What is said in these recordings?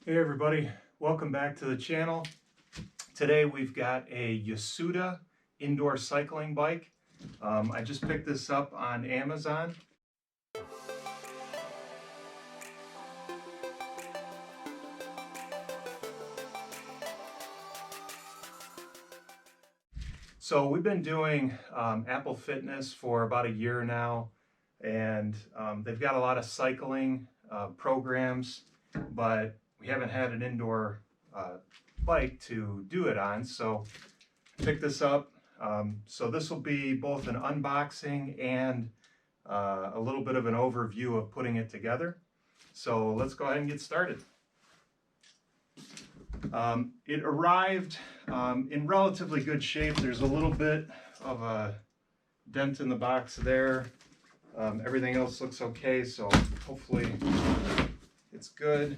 Hey everybody, welcome back to the channel. Today we've got a YOSUDA indoor cycling bike. I just picked this up on Amazon. So we've been doing Apple Fitness for about a year now, and they've got a lot of cycling programs, but we haven't had an indoor bike to do it on, so pick this up. So this will be both an unboxing and a little bit of an overview of putting it together. So let's go ahead and get started. It arrived in relatively good shape. There's a little bit of a dent in the box there. Everything else looks okay, so hopefully it's good.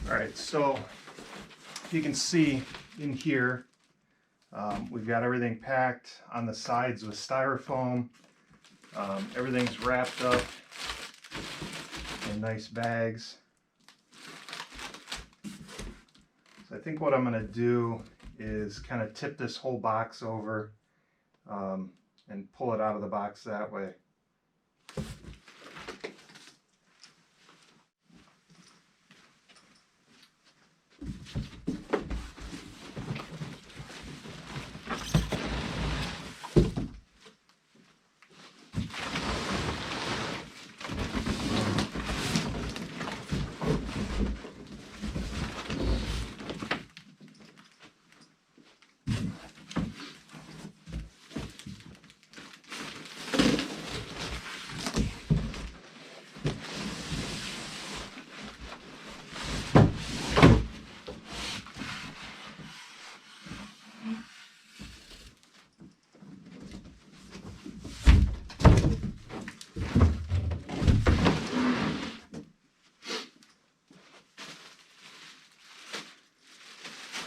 Alright, so you can see in here, we've got everything packed on the sides with styrofoam. Everything's wrapped up in nice bags. So I think what I'm going to do is kind of tip this whole box over and pull it out of the box that way.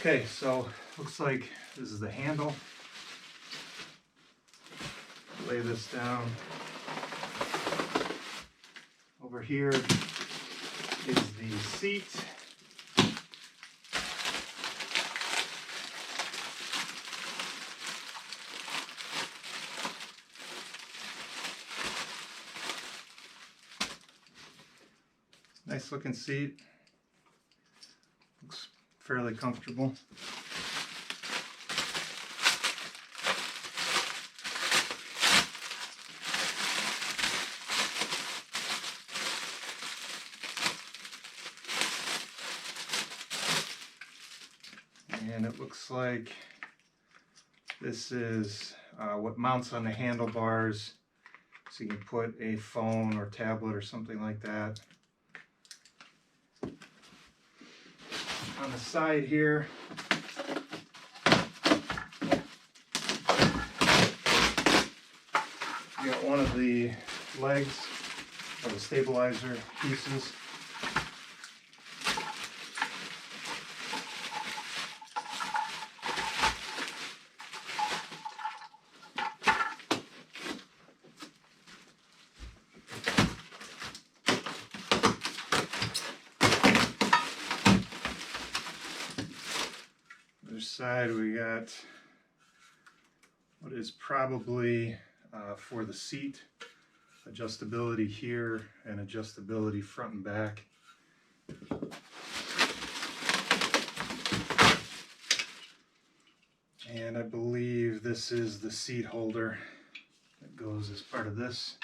Okay, so looks like this is the handle. Lay this down. Over here is the seat. Nice looking seat. Looks fairly comfortable. And it looks like this is what mounts on the handlebars, so you can put a phone or tablet or something like that. On the side here, you got one of the legs of the stabilizer pieces. Side we got what is probably for the seat, adjustability here and adjustability front and back. And I believe this is the seat holder that goes as part of this.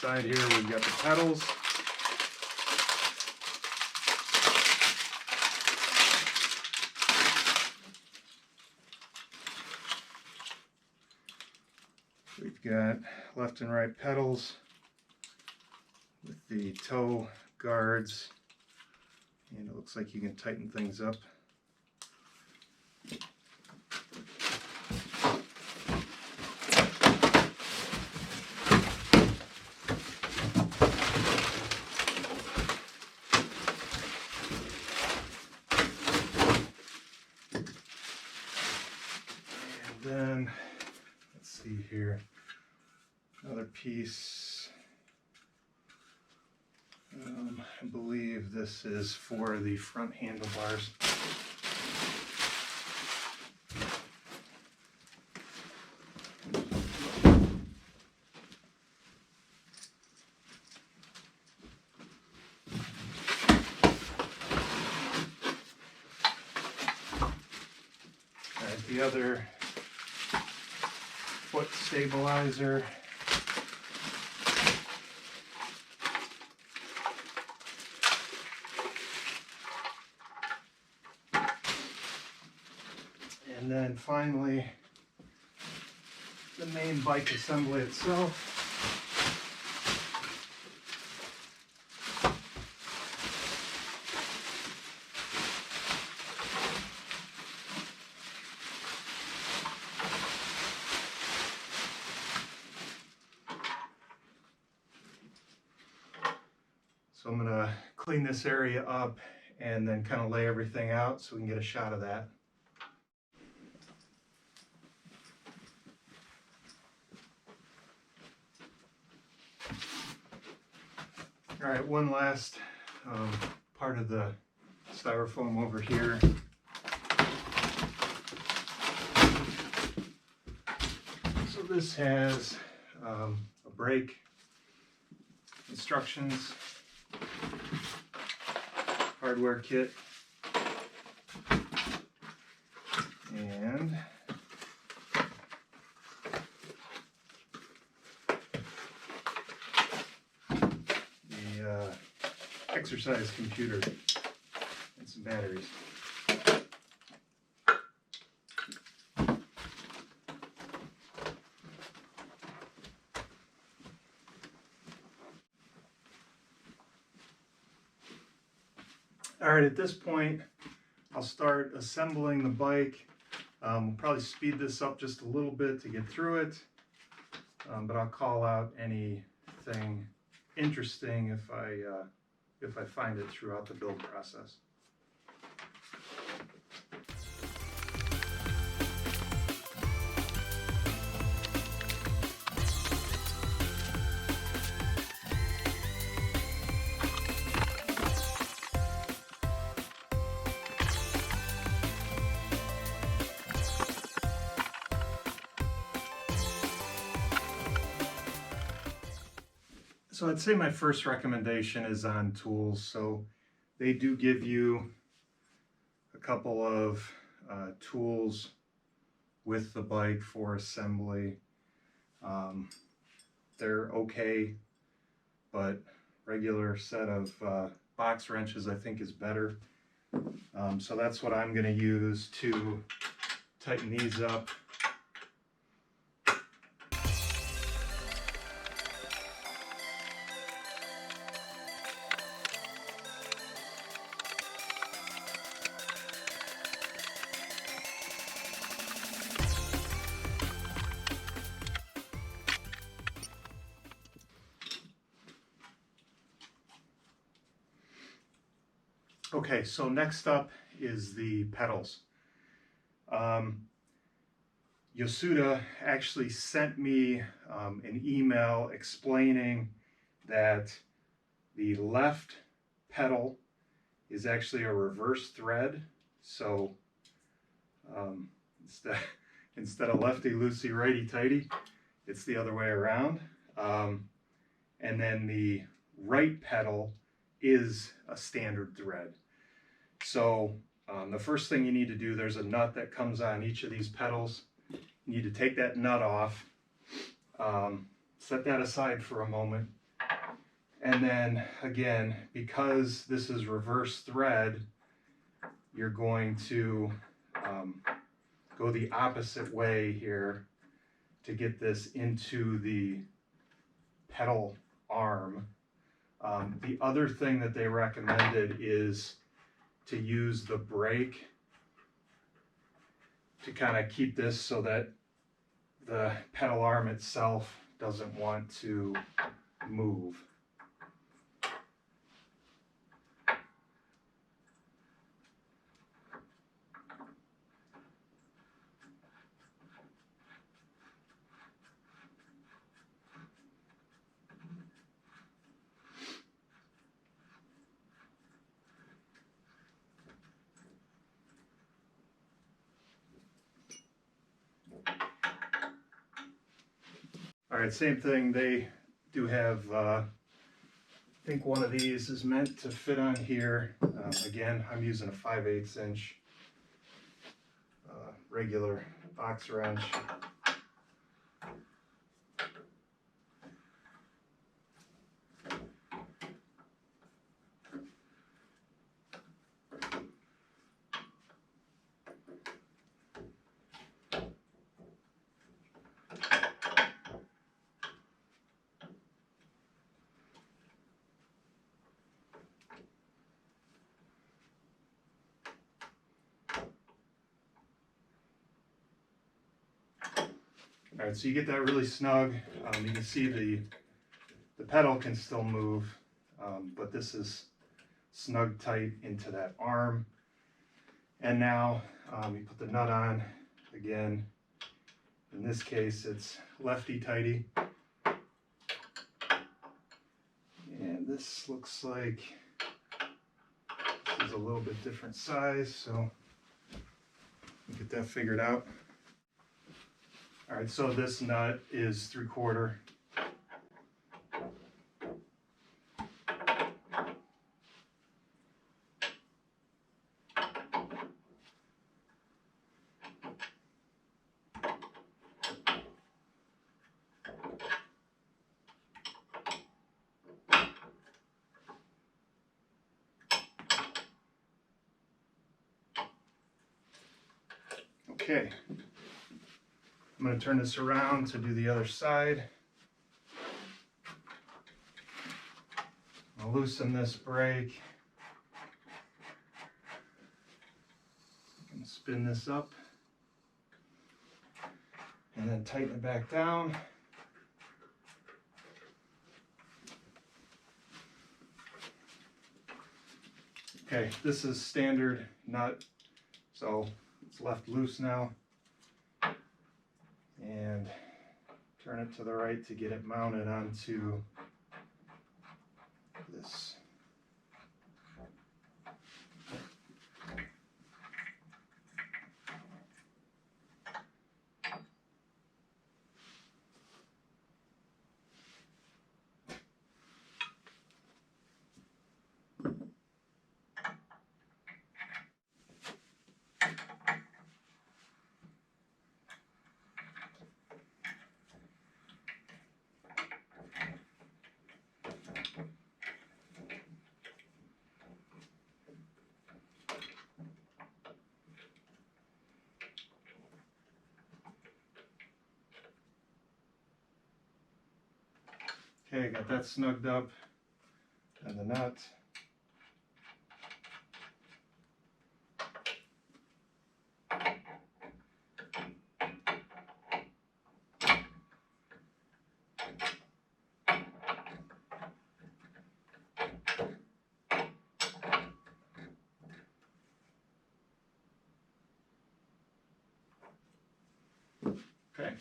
Side here we've got the pedals. We've got left and right pedals with the toe guards, and it looks like you can tighten things up. And then, let's see here, another piece. I believe this is for the front handlebars. Alright, the other foot stabilizer. And then finally, the main bike assembly itself. So I'm going to clean this area up and then kind of lay everything out so we can get a shot of that. All right, one last part of the styrofoam over here. So this has a brake, instructions, hardware kit, and exercise computer and some batteries. All right, at this point, I'll start assembling the bike. We'll probably speed this up just a little bit to get through it, but I'll call out anything interesting if I find it throughout the build process. So I'd say my first recommendation is on tools. So they do give you a couple of tools with the bike for assembly. They're okay, but regular set of box wrenches I think is better. So that's what I'm going to use to tighten these up. Okay, so next up is the pedals. YOSUDA actually sent me an email explaining that the left pedal is actually a reverse thread. So instead of lefty loosey righty tighty, it's the other way around. And then the right pedal is a standard thread. So the first thing you need to do, there's a nut that comes on each of these pedals. You need to take that nut off, set that aside for a moment, and then again, because this is reverse thread, you're going to go the opposite way here to get this into the pedal arm The other thing that they recommended is to use the brake to kind of keep this so that the pedal arm itself doesn't want to move. All right, same thing. They do have, I think one of these is meant to fit on here. Again, I'm using a 5/8 inch regular box wrench. All right, so you get that really snug. You can see the pedal can still move, but this is snug tight into that arm. And now you put the nut on. Again, in this case, it's lefty-tighty. And this looks like this is a little bit different size, so we'll get that figured out. All right, so this nut is 3/4. Okay. I'm going to turn this around to do the other side. I'll loosen this brake and spin this up and then tighten it back down. Okay, this is standard nut, so it's left loose now. And turn it to the right to get it mounted onto this. Okay, got that snugged up, and the nut. Okay.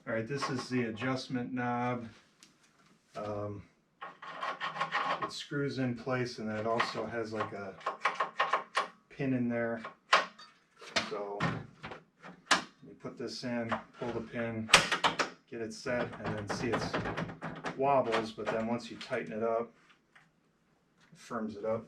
All right, this is the adjustment knob. It screws in place, and then it also has like a pin in there. So you put this in, pull the pin, get it set, and then see it wobbles, but then once you tighten it up, it firms it up.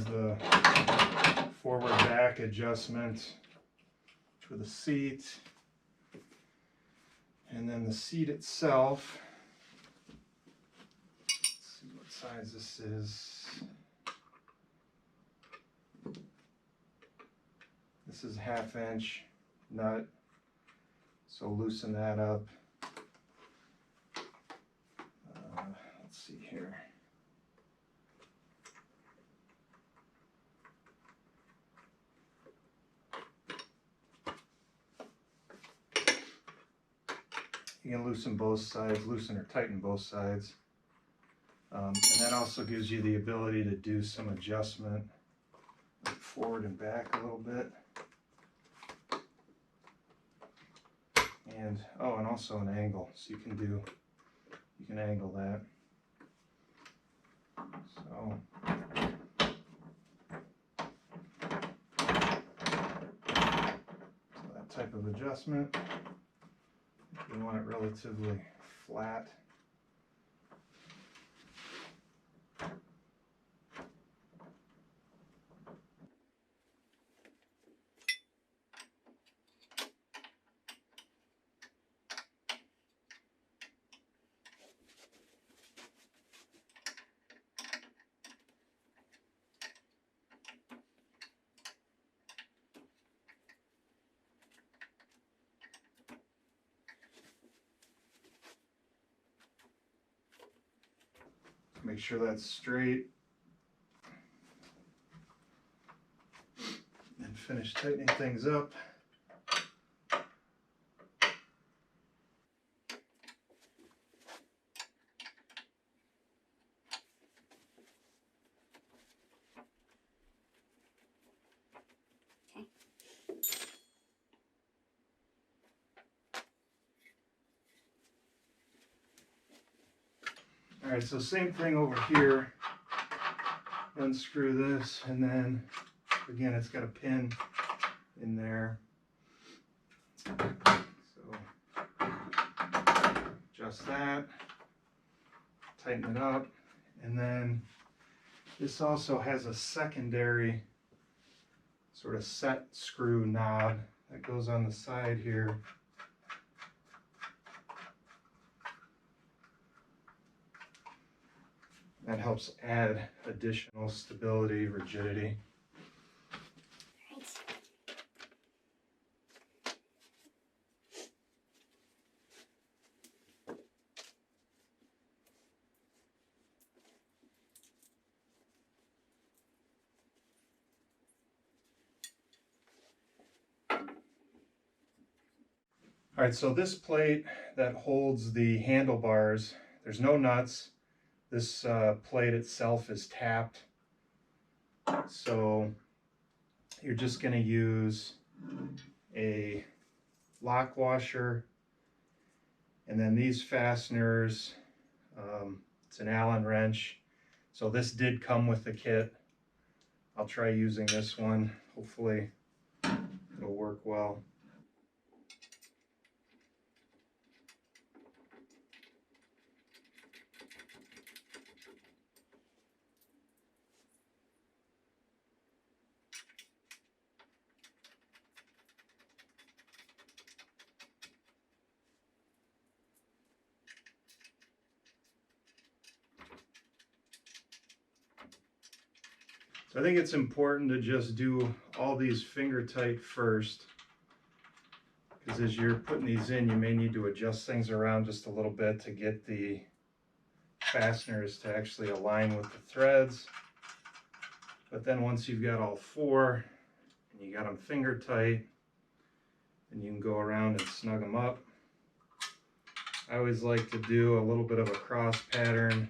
the forward back adjustment for the seat. And then the seat itself, let's see what size this is. This is 1/2 inch nut, so loosen that up. Let's see here. You can loosen both sides, loosen or tighten both sides. And that also gives you the ability to do some adjustment forward and back a little bit. And, oh, and also an angle, so you can angle that. So, that type of adjustment. You want it relatively flat. Make sure that's straight. And finish tightening things up. All right, so same thing over here. Unscrew this, and then again, it's got a pin in there. So adjust that, tighten it up, and then this also has a secondary sort of set screw knob that goes on the side here. That helps add additional stability, rigidity. All right, so this plate that holds the handlebars, there's no nuts. This plate itself is tapped. So you're just going to use a lock washer, and then these fasteners, it's an Allen wrench. So this did come with the kit. I'll try using this one. Hopefully it'll work well. I think it's important to just do all these finger tight first, because as you're putting these in, you may need to adjust things around just a little bit to get the fasteners to actually align with the threads. But then once you've got all four and you got them finger tight, then you can go around and snug them up. I always like to do a little bit of a cross pattern.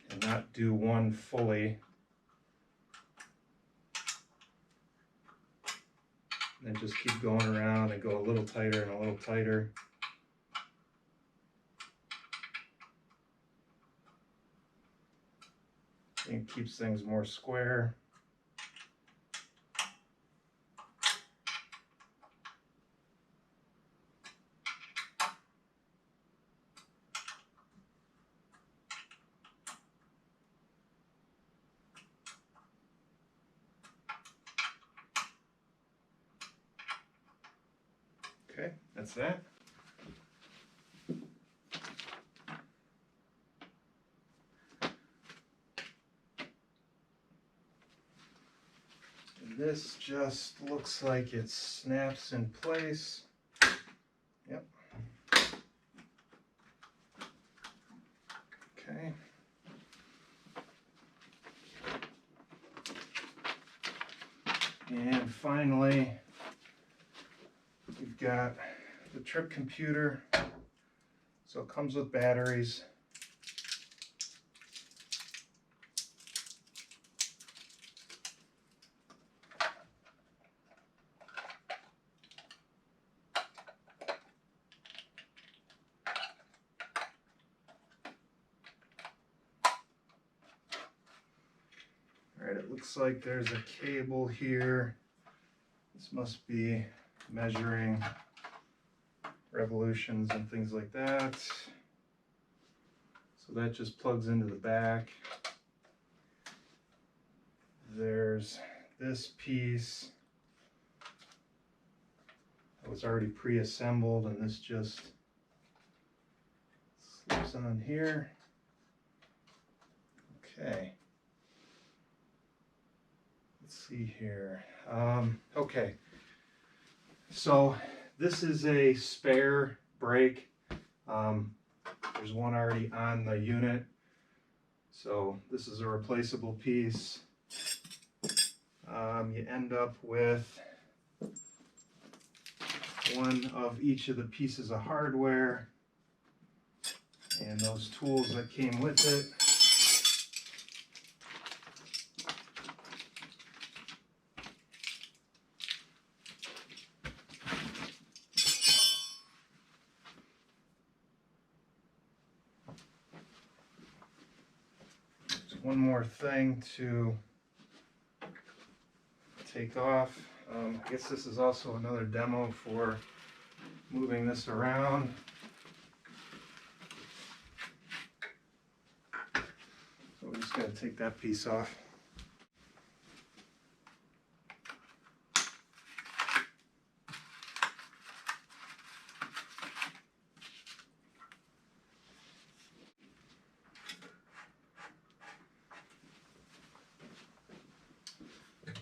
And not do one fully. And then just keep going around and go a little tighter and a little tighter. It keeps things more square. that's that. And this just looks like it snaps in place. Yep. Okay. And finally, we've got the trip computer. So it comes with batteries. All right, it looks like there's a cable here. This must be measuring revolutions and things like that. So that just plugs into the back. There's this piece that was already pre-assembled, and this just slips on here. Okay. Let's see here. Okay. So this is a spare brake. There's one already on the unit. So this is a replaceable piece. You end up with one of each of the pieces of hardware and those tools that came with it. One more thing to take off. I guess this is also another demo for moving this around. So we're just going to take that piece off.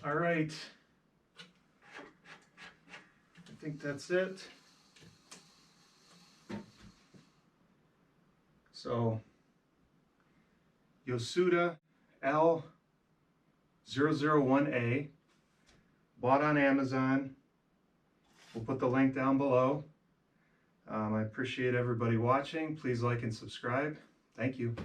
All right, I think that's it. So YOSUDA L001A, bought on Amazon. We'll put the link down below. I appreciate everybody watching. Please like and subscribe. Thank you.